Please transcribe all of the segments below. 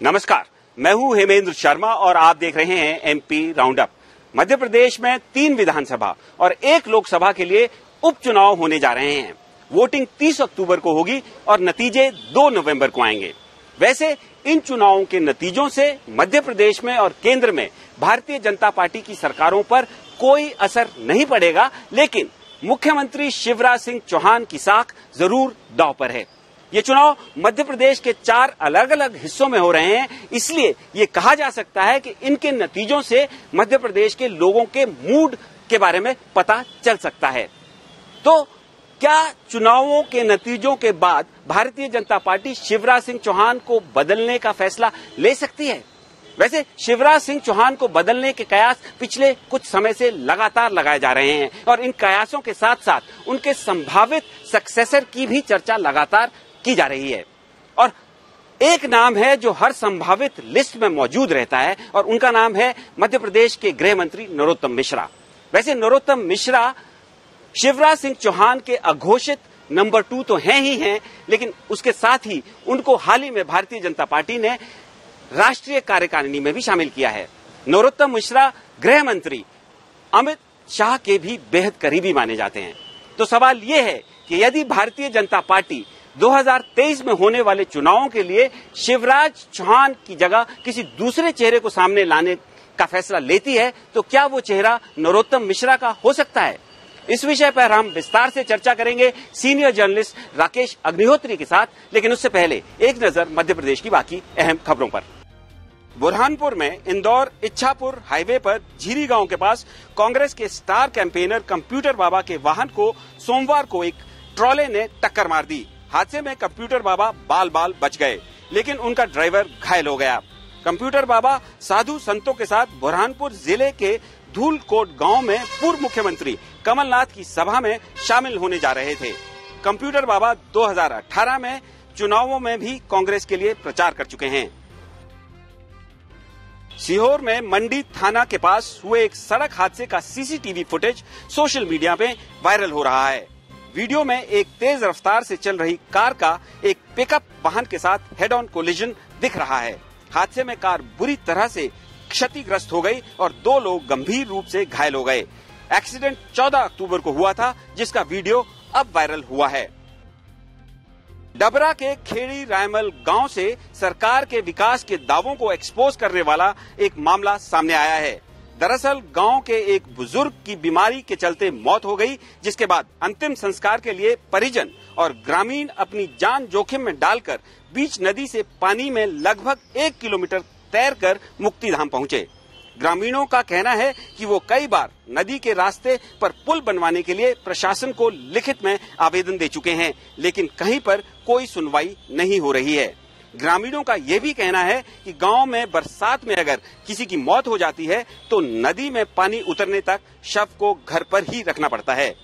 नमस्कार, मैं हूं हेमेंद्र शर्मा और आप देख रहे हैं एमपी राउंडअप। मध्य प्रदेश में 3 विधानसभा और 1 लोकसभा के लिए उपचुनाव होने जा रहे हैं। वोटिंग 30 अक्टूबर को होगी और नतीजे 2 नवंबर को आएंगे। वैसे इन चुनावों के नतीजों से मध्य प्रदेश में और केंद्र में भारतीय जनता पार्टी की सरकारों पर कोई असर नहीं पड़ेगा, लेकिन मुख्यमंत्री शिवराज सिंह चौहान की साख जरूर दांव पर है। ये चुनाव मध्य प्रदेश के 4 अलग अलग हिस्सों में हो रहे हैं, इसलिए ये कहा जा सकता है कि इनके नतीजों से मध्य प्रदेश के लोगों के मूड के बारे में पता चल सकता है। तो क्या चुनावों के नतीजों के बाद भारतीय जनता पार्टी शिवराज सिंह चौहान को बदलने का फैसला ले सकती है? वैसे शिवराज सिंह चौहान को बदलने के कयास पिछले कुछ समय से लगातार लगाए जा रहे हैं और इन कयासों के साथ साथ उनके संभावित सक्सेसर की भी चर्चा लगातार की जा रही है। और एक नाम है जो हर संभावित लिस्ट में मौजूद रहता है और उनका नाम है मध्य प्रदेश के गृह मंत्री नरोत्तम मिश्रा। वैसे नरोत्तम मिश्रा शिवराज सिंह चौहान के अघोषित नंबर 2 तो हैं ही हैं, लेकिन उसके साथ ही उनको हाल ही में भारतीय जनता पार्टी ने राष्ट्रीय कार्यकारिणी में भी शामिल किया है। नरोत्तम मिश्रा गृह मंत्री अमित शाह के भी बेहद करीबी माने जाते हैं। तो सवाल यह है कि यदि भारतीय जनता पार्टी 2023 में होने वाले चुनावों के लिए शिवराज चौहान की जगह किसी दूसरे चेहरे को सामने लाने का फैसला लेती है, तो क्या वो चेहरा नरोत्तम मिश्रा का हो सकता है? इस विषय पर हम विस्तार से चर्चा करेंगे सीनियर जर्नलिस्ट राकेश अग्निहोत्री के साथ, लेकिन उससे पहले एक नजर मध्य प्रदेश की बाकी अहम खबरों पर। बुरहानपुर में इंदौर इच्छापुर हाईवे पर झीरी गांव के पास कांग्रेस के स्टार कैंपेनर कंप्यूटर बाबा के वाहन को सोमवार को एक ट्रॉले ने टक्कर मार दी। हादसे में कंप्यूटर बाबा बाल बाल बच गए, लेकिन उनका ड्राइवर घायल हो गया। कंप्यूटर बाबा साधु संतों के साथ बुरहानपुर जिले के धूलकोट गांव में पूर्व मुख्यमंत्री कमलनाथ की सभा में शामिल होने जा रहे थे। कंप्यूटर बाबा 2018 में चुनावों में भी कांग्रेस के लिए प्रचार कर चुके हैं। सीहोर में मंडी थाना के पास हुए एक सड़क हादसे का सीसीटीवी फुटेज सोशल मीडिया पे वायरल हो रहा है। वीडियो में एक तेज रफ्तार से चल रही कार का एक पिकअप वाहन के साथ हेड ऑन कोलिजन दिख रहा है। हादसे में कार बुरी तरह से क्षतिग्रस्त हो गई और 2 लोग गंभीर रूप से घायल हो गए। एक्सीडेंट 14 अक्टूबर को हुआ था, जिसका वीडियो अब वायरल हुआ है। डबरा के खेड़ी रायमल गांव से सरकार के विकास के दावों को एक्सपोज करने वाला एक मामला सामने आया है। दरअसल गांव के एक बुजुर्ग की बीमारी के चलते मौत हो गई, जिसके बाद अंतिम संस्कार के लिए परिजन और ग्रामीण अपनी जान जोखिम में डालकर बीच नदी से पानी में लगभग 1 किलोमीटर तैरकर मुक्तिधाम पहुंचे। ग्रामीणों का कहना है कि वो कई बार नदी के रास्ते पर पुल बनवाने के लिए प्रशासन को लिखित में आवेदन दे चुके हैं, लेकिन कहीं पर कोई सुनवाई नहीं हो रही है। ग्रामीणों का ये भी कहना है कि गांव में बरसात में अगर किसी की मौत हो जाती है तो नदी में पानी उतरने तक शव को घर पर ही रखना पड़ता है।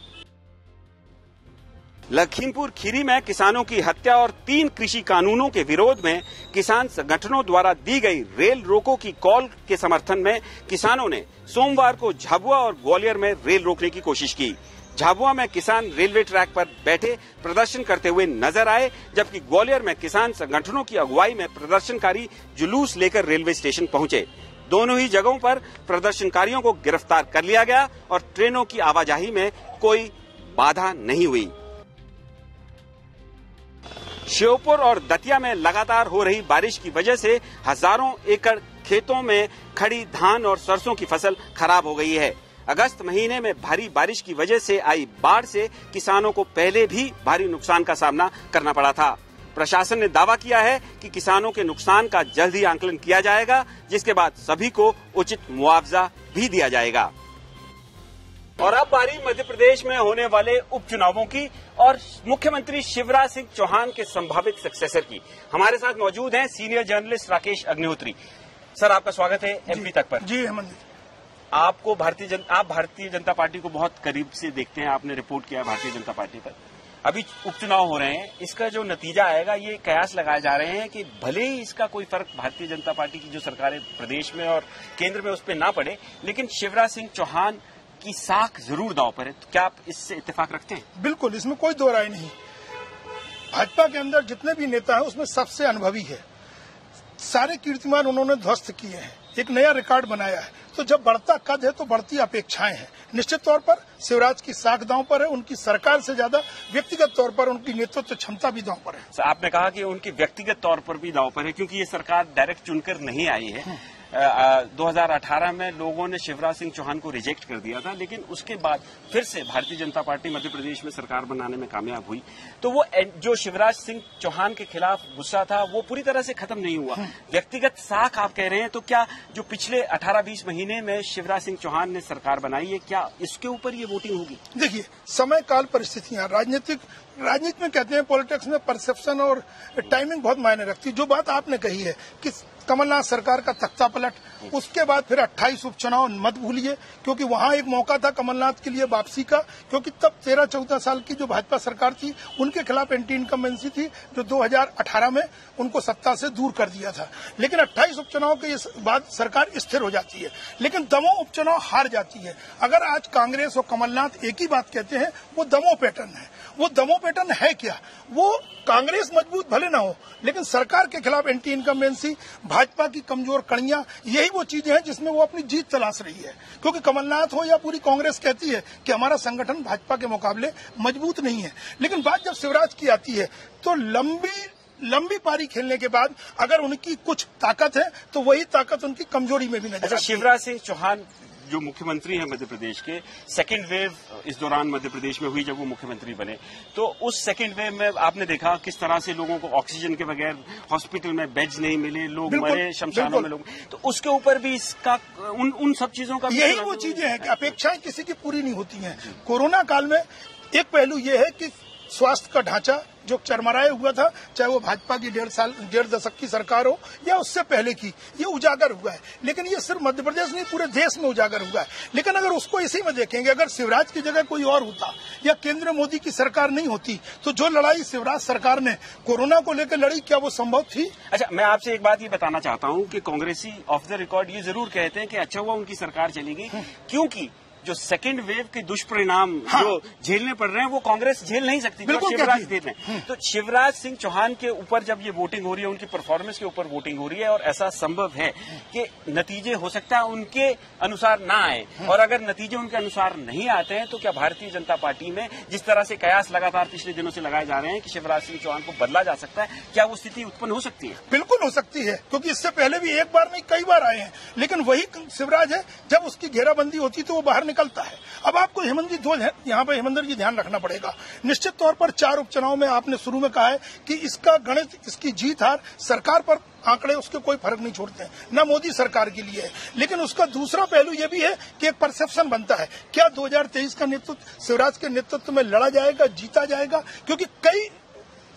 लखीमपुर खीरी में किसानों की हत्या और 3 कृषि कानूनों के विरोध में किसान संगठनों द्वारा दी गई रेल रोको की कॉल के समर्थन में किसानों ने सोमवार को झाबुआ और ग्वालियर में रेल रोकने की कोशिश की। झाबुआ में किसान रेलवे ट्रैक पर बैठे प्रदर्शन करते हुए नजर आए, जबकि ग्वालियर में किसान संगठनों की अगुवाई में प्रदर्शनकारी जुलूस लेकर रेलवे स्टेशन पहुंचे। दोनों ही जगहों पर प्रदर्शनकारियों को गिरफ्तार कर लिया गया और ट्रेनों की आवाजाही में कोई बाधा नहीं हुई। श्योपुर और दतिया में लगातार हो रही बारिश की वजह से हजारों एकड़ खेतों में खड़ी धान और सरसों की फसल खराब हो गई है। अगस्त महीने में भारी बारिश की वजह से आई बाढ़ से किसानों को पहले भी भारी नुकसान का सामना करना पड़ा था। प्रशासन ने दावा किया है कि किसानों के नुकसान का जल्द ही आंकलन किया जाएगा, जिसके बाद सभी को उचित मुआवजा भी दिया जाएगा। और अब बारी मध्य प्रदेश में होने वाले उपचुनावों की और मुख्यमंत्री शिवराज सिंह चौहान के संभावित सक्सेसर की। हमारे साथ मौजूद हैं senior journalist Rakesh Agnihotri. Sir, आपका स्वागत है एमपी तक पर। जी हेमंत, आप भारतीय जनता पार्टी को बहुत करीब से देखते हैं, आपने रिपोर्ट किया है भारतीय जनता पार्टी पर। अभी उपचुनाव हो रहे हैं, इसका जो नतीजा आएगा ये कयास लगाए जा रहे हैं कि भले ही इसका कोई फर्क भारतीय जनता पार्टी की जो सरकार है प्रदेश में और केंद्र में उस पर ना पड़े, लेकिन शिवराज सिंह चौहान की साख जरूर दांव पर है। तो क्या आप इससे इत्तेफाक रखते हैं? बिल्कुल, इसमें कोई दो राय नहीं। भाजपा के अंदर जितने भी नेता हैं उसमें सबसे अनुभवी है, सारे कीर्तिमान उन्होंने ध्वस्त किए हैं, एक नया रिकॉर्ड बनाया है। तो जब बढ़ता कद है तो बढ़ती अपेक्षाएं हैं। निश्चित तौर पर शिवराज की साख दांव पर है, उनकी सरकार से ज्यादा व्यक्तिगत तौर पर उनकी नेतृत्व क्षमता भी दांव पर है। आपने कहा कि उनकी व्यक्तिगत तौर पर भी दांव पर है, क्योंकि ये सरकार डायरेक्ट चुनकर नहीं आई है। 2018 में लोगों ने शिवराज सिंह चौहान को रिजेक्ट कर दिया था, लेकिन उसके बाद फिर से भारतीय जनता पार्टी मध्य प्रदेश में सरकार बनाने में कामयाब हुई। तो वो जो शिवराज सिंह चौहान के खिलाफ गुस्सा था वो पूरी तरह से खत्म नहीं हुआ। व्यक्तिगत साख आप कह रहे हैं, तो क्या जो पिछले 18-20 महीने में शिवराज सिंह चौहान ने सरकार बनाई है, क्या इसके ऊपर ये वोटिंग होगी? देखिए, समय काल परिस्थितियां, राजनीति में कहते हैं, पॉलिटिक्स में परसेप्शन और टाइमिंग बहुत मायने रखती है। जो बात आपने कही है कि कमलनाथ सरकार का तख्ता पलट, उसके बाद फिर 28 उपचुनाव मत भूलिए, क्योंकि वहां एक मौका था कमलनाथ के लिए वापसी का, क्योंकि तब 13-14 साल की जो भाजपा सरकार थी उनके खिलाफ एंटी इनकम्बेंसी थी, जो 2018 में उनको सत्ता से दूर कर दिया था। लेकिन 28 उपचुनाव के बाद सरकार स्थिर हो जाती है, लेकिन दमोह उपचुनाव हार जाती है। अगर आज कांग्रेस और कमलनाथ एक ही बात कहते हैं, वो दमोह पैटर्न है। वो दमोह पैटर्न है क्या? वो कांग्रेस मजबूत भले ना हो, लेकिन सरकार के खिलाफ एंटी इनकम्बेंसी, भाजपा की कमजोर कड़ियां, यही वो चीजें हैं जिसमें वो अपनी जीत तलाश रही है। क्योंकि कमलनाथ हो या पूरी कांग्रेस कहती है कि हमारा संगठन भाजपा के मुकाबले मजबूत नहीं है। लेकिन बात जब शिवराज की आती है तो लंबी पारी खेलने के बाद अगर उनकी कुछ ताकत है तो वही ताकत उनकी कमजोरी में भी नजर आती है। शिवराज सिंह चौहान जो मुख्यमंत्री हैं मध्य प्रदेश के, सेकेंड वेव इस दौरान मध्य प्रदेश में हुई जब वो मुख्यमंत्री बने, तो उस सेकेंड वेव में आपने देखा किस तरह से लोगों को ऑक्सीजन के बगैर हॉस्पिटल में बेड्स नहीं मिले, लोग मरे, शमशानों में लोग, तो उसके ऊपर भी इसका उन सब चीजों का यही वो चीजें हैं कि अपेक्षाएं किसी की पूरी नहीं होती हैं। कोरोना काल में एक पहलू ये है कि स्वास्थ्य का ढांचा जो चरमराया हुआ था, चाहे वो भाजपा की 1.5 दशक की सरकार हो या उससे पहले की, ये उजागर हुआ है। लेकिन ये सिर्फ मध्य प्रदेश नहीं, पूरे देश में उजागर हुआ है। लेकिन अगर उसको इसी में देखेंगे, अगर शिवराज की जगह कोई और होता या केंद्र मोदी की सरकार नहीं होती, तो जो लड़ाई शिवराज सरकार ने कोरोना को लेकर लड़ी, क्या वो संभव थी? अच्छा, मैं आपसे एक बात ये बताना चाहता हूँ कि कांग्रेसी ऑफ द रिकॉर्ड ये जरूर कहते हैं कि अच्छा हुआ उनकी सरकार चली गई, क्योंकि जो सेकेंड वेव के दुष्परिणाम जो झेलने पड़ रहे हैं वो कांग्रेस झेल नहीं सकती, जो शिवराज दे रहे हैं। तो शिवराज सिंह चौहान के ऊपर जब ये वोटिंग हो रही है, उनकी परफॉर्मेंस के ऊपर वोटिंग हो रही है, और ऐसा संभव है कि नतीजे हो सकता है उनके अनुसार ना आए, और अगर नतीजे उनके अनुसार नहीं आते हैं तो क्या भारतीय जनता पार्टी में जिस तरह से कयास लगातार पिछले दिनों से लगाए जा रहे हैं कि शिवराज सिंह चौहान को बदला जा सकता है, क्या वो स्थिति उत्पन्न हो सकती है? बिल्कुल हो सकती है, क्योंकि इससे पहले भी एक बार नहीं कई बार आए हैं। लेकिन वही शिवराज है, जब उसकी घेराबंदी होती तो वो बाहर निकलता है। अब आपको हेमंत जी यहाँ पे हेमंत जी ध्यान रखना पड़ेगा। निश्चित तौर पर 4 उपचुनाव में आपने शुरू में कहा है कि इसका गणित, इसकी जीत हार सरकार पर आंकड़े उसके कोई फर्क नहीं छोड़ते हैं, न मोदी सरकार के लिए है। लेकिन उसका दूसरा पहलू यह भी है कि एक परसेप्शन बनता है, क्या 2023 का नेतृत्व शिवराज के नेतृत्व में लड़ा जाएगा, जीता जाएगा? क्योंकि कई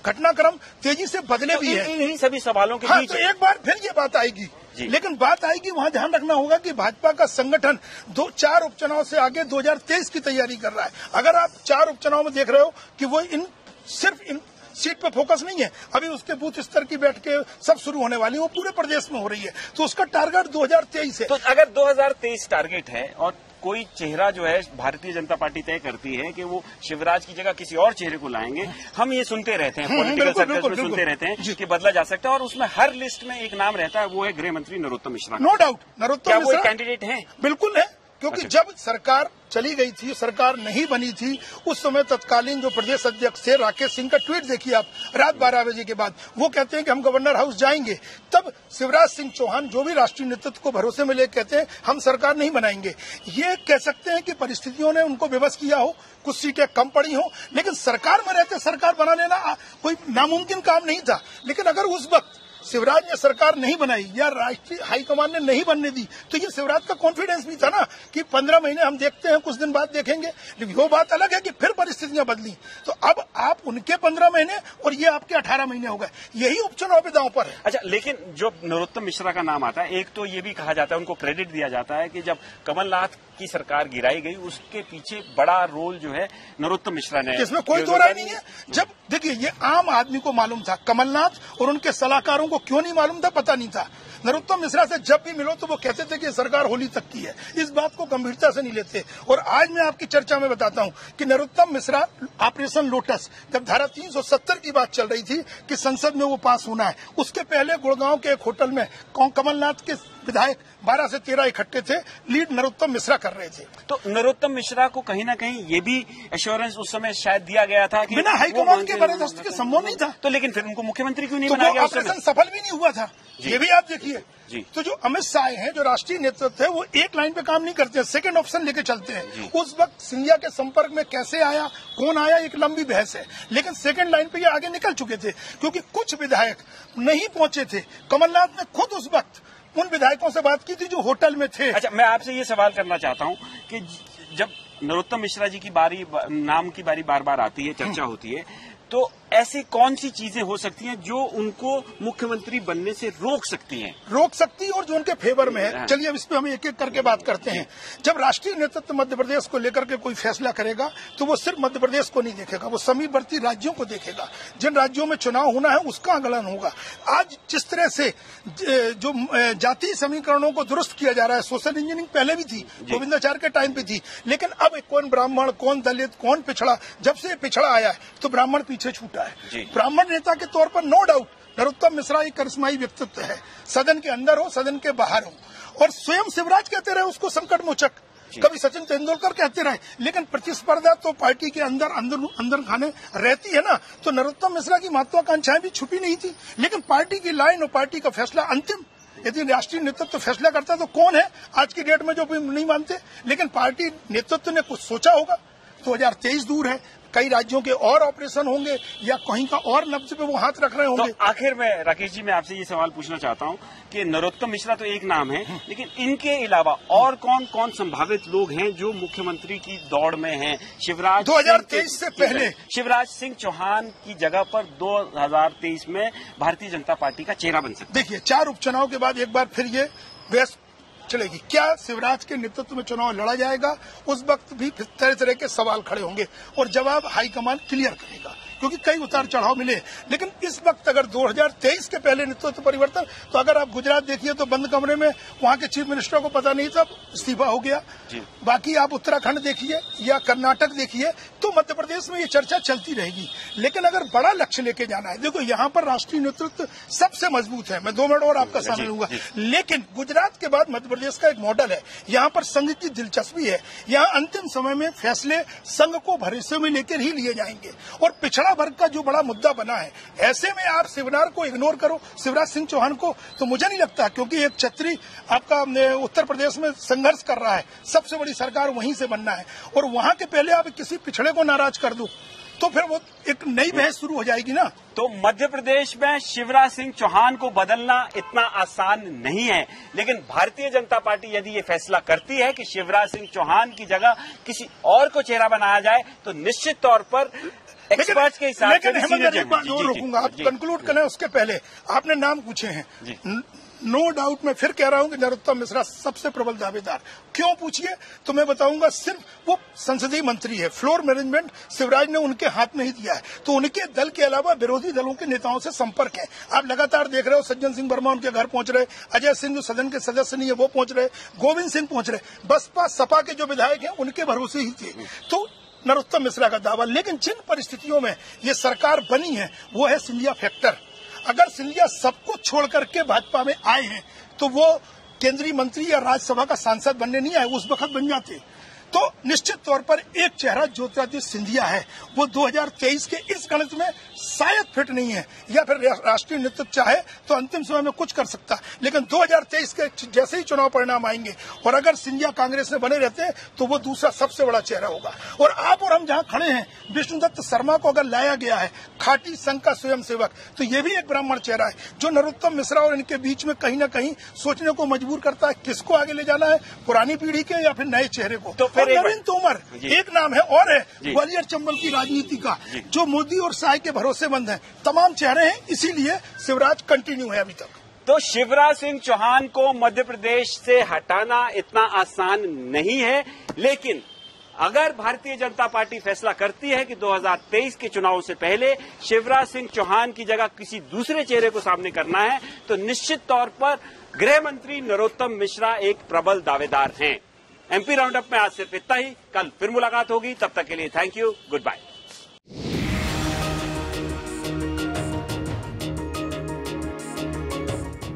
घटनाक्रम तेजी से बदले भी हैं। इन्हीं सभी सवालों के बीच तो एक बार फिर ये बात आएगी, लेकिन बात आएगी वहां ध्यान रखना होगा कि भाजपा का संगठन 4 उपचुनाव से आगे 2023 की तैयारी कर रहा है। अगर आप 4 उपचुनाव में देख रहे हो कि वो सिर्फ इन सीट पे फोकस नहीं है, अभी उसके बूथ स्तर की बैठकें सब शुरू होने वाली, वो पूरे प्रदेश में हो रही है, तो उसका टारगेट 2023 है। तो अगर 2023 टारगेट है और कोई चेहरा जो है भारतीय जनता पार्टी तय करती है कि वो शिवराज की जगह किसी और चेहरे को लाएंगे, हम ये सुनते रहते हैं, पॉलिटिकल सर्कल्स में सुनते रहते हैं कि बदला जा सकता है, और उसमें हर लिस्ट में एक नाम रहता है, वो है गृह मंत्री नरोत्तम मिश्रा। नो डाउट, नरोत्तम मिश्रा क्या वो एक कैंडिडेट है? बिल्कुल है, क्योंकि जब सरकार चली गई थी, सरकार नहीं बनी थी, उस समय तत्कालीन जो प्रदेश अध्यक्ष थे राकेश सिंह का ट्वीट देखिए आप, रात 12 बजे के बाद वो कहते हैं कि हम गवर्नर हाउस जाएंगे। तब शिवराज सिंह चौहान जो भी राष्ट्रीय नेतृत्व को भरोसे में ले कहते हैं हम सरकार नहीं बनाएंगे। ये कह सकते हैं कि परिस्थितियों ने उनको विवश किया हो, कुछ सीटें कम पड़ी हो, लेकिन सरकार में रहते सरकार बना लेना कोई नामुमकिन काम नहीं था। लेकिन अगर उस वक्त शिवराज ने सरकार नहीं बनाई या राष्ट्रीय हाईकमान ने नहीं बनने दी, तो ये शिवराज का कॉन्फिडेंस भी था ना कि 15 महीने हम देखते हैं, कुछ दिन बाद देखेंगे। लेकिन वो बात अलग है कि फिर परिस्थितियां बदली, तो अब आप उनके 15 महीने और ये आपके 18 महीने हो गए, यही उपचुनाव पे दांव पर है। अच्छा, लेकिन जो नरोत्तम मिश्रा का नाम आता है, एक तो ये भी कहा जाता है, उनको क्रेडिट दिया जाता है कि जब कमलनाथ की सरकार गिराई गई उसके पीछे बड़ा रोल जो है नरोत्तम मिश्रा ने, इसमें कोई दो राय नहीं है। जब देखिए ये आम आदमी को मालूम था, कमलनाथ और उनके सलाहकारों को क्यों नहीं मालूम था पता नहीं था, नरोत्तम मिश्रा से जब भी मिलो तो वो कहते थे कि सरकार होली तक की है, इस बात को गंभीरता से नहीं लेते। और आज मैं आपकी चर्चा में बताता हूं कि नरोत्तम मिश्रा ऑपरेशन लोटस, जब धारा 370 की बात चल रही थी कि संसद में वो पास होना है, उसके पहले गुड़गांव के एक होटल में कमलनाथ के विधायक 12 से 13 इकट्ठे थे, लीड नरोत्तम मिश्रा कर रहे थे। तो नरोत्तम मिश्रा को कहीं ना कहीं ये भी एश्योरेंस उस समय शायद दिया गया था कि बिना हाईकमान के बर्दाश्त के संभव नहीं था। तो लेकिन फिर उनको मुख्यमंत्री क्यों नहीं तो बनाया गया? ऑपरेशन सफल भी नहीं हुआ था, ये भी आप देखिए। तो जो अमित शाह हैं, जो राष्ट्रीय नेतृत्व है, वो एक लाइन पे काम नहीं करते हैं, सेकंड ऑप्शन लेके चलते हैं। उस वक्त सिंधिया के संपर्क में कैसे आया, कौन आया, एक लंबी बहस है, लेकिन सेकंड लाइन पे ये आगे निकल चुके थे क्योंकि कुछ विधायक नहीं पहुंचे थे। कमलनाथ ने खुद उस वक्त उन विधायकों से बात की थी जो होटल में थे। अच्छा, मैं आपसे ये सवाल करना चाहता हूं कि जब नरोत्तम मिश्रा जी की नाम की बारी बार बार आती है, चर्चा होती है, तो ऐसी कौन सी चीजें हो सकती हैं जो उनको मुख्यमंत्री बनने से रोक सकती हैं और जो उनके फेवर में है। चलिए अब इस पे हम एक एक करके बात करते हैं। जब राष्ट्रीय नेतृत्व मध्य प्रदेश को लेकर के कोई फैसला करेगा तो वो सिर्फ मध्य प्रदेश को नहीं देखेगा, वो समीपवर्ती राज्यों को देखेगा। जिन राज्यों में चुनाव होना है उसका आकलन होगा। आज जिस तरह से जो जातीय समीकरणों को दुरुस्त किया जा रहा है, सोशल इंजीनियरिंग पहले भी थी, गोविंदाचार्य के टाइम पे थी, लेकिन अब कौन ब्राह्मण, कौन दलित, कौन पिछड़ा, जब से पिछड़ा आया है तो ब्राह्मण पीछे छूटा है। ब्राह्मण नेता के तौर पर नो डाउट नरोत्तम मिश्रा एक करिश्माई व्यक्तित्व है, सदन के अंदर हो, सदन के बाहर हो। और स्वयं शिवराज कहते रहे उसको संकट मोचक, कभी सचिन तेंदुलकर कहते रहे, लेकिन प्रतिस्पर्धा तो पार्टी के अंदर खाने रहती है ना। तो नरोत्तम मिश्रा की महत्वाकांक्षाएं भी छुपी नहीं थी, लेकिन पार्टी की लाइन और पार्टी का फैसला अंतिम। यदि राष्ट्रीय नेतृत्व फैसला करता तो कौन है आज की डेट में जो भी नहीं मानते, लेकिन पार्टी नेतृत्व ने कुछ सोचा होगा। 2023 दूर है, कई राज्यों के और ऑपरेशन होंगे या कहीं का और नब्ज पे वो हाथ रख रहे होंगे। तो आखिर में राकेश जी, मैं आपसे ये सवाल पूछना चाहता हूं कि नरोत्तम मिश्रा तो एक नाम है, लेकिन इनके अलावा और कौन कौन संभावित लोग हैं जो मुख्यमंत्री की दौड़ में हैं? 2023 से पहले शिवराज सिंह चौहान की जगह पर 2023 में भारतीय जनता पार्टी का चेहरा बन सकता है। देखिए, 4 उपचुनाव के बाद एक बार फिर ये बहस चलेगी, क्या शिवराज के नेतृत्व में चुनाव लड़ा जाएगा? उस वक्त भी तरह तरह के सवाल खड़े होंगे और जवाब हाईकमान क्लियर करेगा, क्योंकि कई उतार चढ़ाव मिले। लेकिन इस वक्त अगर 2023 के पहले नेतृत्व परिवर्तन, तो अगर आप गुजरात देखिए तो बंद कमरे में वहां के चीफ मिनिस्टर को पता नहीं था, इस्तीफा हो गया। बाकी आप उत्तराखंड देखिए या कर्नाटक देखिए, तो मध्य प्रदेश में ये चर्चा चलती रहेगी। लेकिन अगर बड़ा लक्ष्य लेके जाना है, देखो यहाँ पर राष्ट्रीय नेतृत्व सबसे मजबूत है, मैं 2 मिनट और आपका समय लूंगा। लेकिन गुजरात के बाद मध्य प्रदेश का एक मॉडल है, यहाँ पर संघ की दिलचस्पी है, यहाँ अंतिम समय में फैसले संघ को भरोसे में लेकर ही लिए जाएंगे। और पिछड़ा वर्ग का जो बड़ा मुद्दा बना है, ऐसे में आप शिवनार को इग्नोर करो, शिवराज सिंह चौहान को, तो मुझे नहीं लगता, क्योंकि एक छत्री आपका उत्तर प्रदेश में संघर्ष कर रहा है, सबसे बड़ी सरकार वहीं से बनना है, और वहां के पहले आप किसी पिछड़े को नाराज कर दो तो फिर वो एक नई बहस शुरू हो जाएगी ना। तो मध्य प्रदेश में शिवराज सिंह चौहान को बदलना इतना आसान नहीं है, लेकिन भारतीय जनता पार्टी यदि ये फैसला करती है कि शिवराज सिंह चौहान की जगह किसी और को चेहरा बनाया जाए, तो निश्चित तौर पर एक्सपर्ट्स के हिसाब से। लेकिन हेमंत, एक बात और रोकूंगा, आप कंक्लूड करें उसके पहले। आपने नाम पूछे हैं, नो डाउट मैं फिर कह रहा हूं कि नरोत्तम मिश्रा सबसे प्रबल दावेदार। क्यों पूछिए तो मैं बताऊंगा। सिर्फ वो संसदीय मंत्री है, फ्लोर मैनेजमेंट शिवराज ने उनके हाथ में ही दिया है, तो उनके दल के अलावा विरोधी दलों के नेताओं से संपर्क है। आप लगातार देख रहे हो, सज्जन सिंह वर्मा उनके घर पहुंच रहे, अजय सिंह जो सदन के सदस्य नहीं है वो पहुंच रहे, गोविंद सिंह पहुंच रहे, बसपा सपा के जो विधायक हैं उनके भरोसे ही थे। तो नरोत्तम मिश्रा का दावा, लेकिन जिन परिस्थितियों में ये सरकार बनी है वो है सिंधिया फैक्टर। अगर सिंधिया सबको छोड़ करके भाजपा में आए हैं तो वो केंद्रीय मंत्री या राज्यसभा का सांसद बनने नहीं आए, उस वक्त बन जाते। तो निश्चित तौर पर एक चेहरा ज्योतिरादित्य सिंधिया है, वो 2023 के इस गणित में शायद फिट नहीं है, या फिर राष्ट्रीय नेतृत्व चाहे तो अंतिम समय में कुछ कर सकता। लेकिन 2023 के जैसे ही चुनाव परिणाम आएंगे और अगर सिंधिया कांग्रेस में बने रहते हैं तो वो दूसरा सबसे बड़ा चेहरा होगा। और आप और हम जहां खड़े हैं, विष्णुदत्त शर्मा को अगर लाया गया है, खाटी संघ का स्वयंसेवक, तो ये भी एक ब्राह्मण चेहरा है जो नरोत्तम मिश्रा और इनके बीच में कहीं ना कहीं सोचने को मजबूर करता है किसको आगे ले जाना है, पुरानी पीढ़ी के या फिर नए चेहरे को। तो नवीन तोमर एक नाम है और है ग्वालियर चंबल की राजनीति का, जो मोदी और शाह के भरोसेमंद है। तमाम चेहरे हैं, इसीलिए शिवराज कंटिन्यू है अभी तक। तो शिवराज सिंह चौहान को मध्य प्रदेश से हटाना इतना आसान नहीं है, लेकिन अगर भारतीय जनता पार्टी फैसला करती है कि 2023 के चुनाव से पहले शिवराज सिंह चौहान की जगह किसी दूसरे चेहरे को सामने करना है, तो निश्चित तौर पर गृह मंत्री नरोत्तम मिश्रा एक प्रबल दावेदार हैं। एमपी राउंडअप में आज सिर्फ इतना ही। कल फिर मुलाकात होगी, तब तक के लिए थैंक यू, गुड बाय।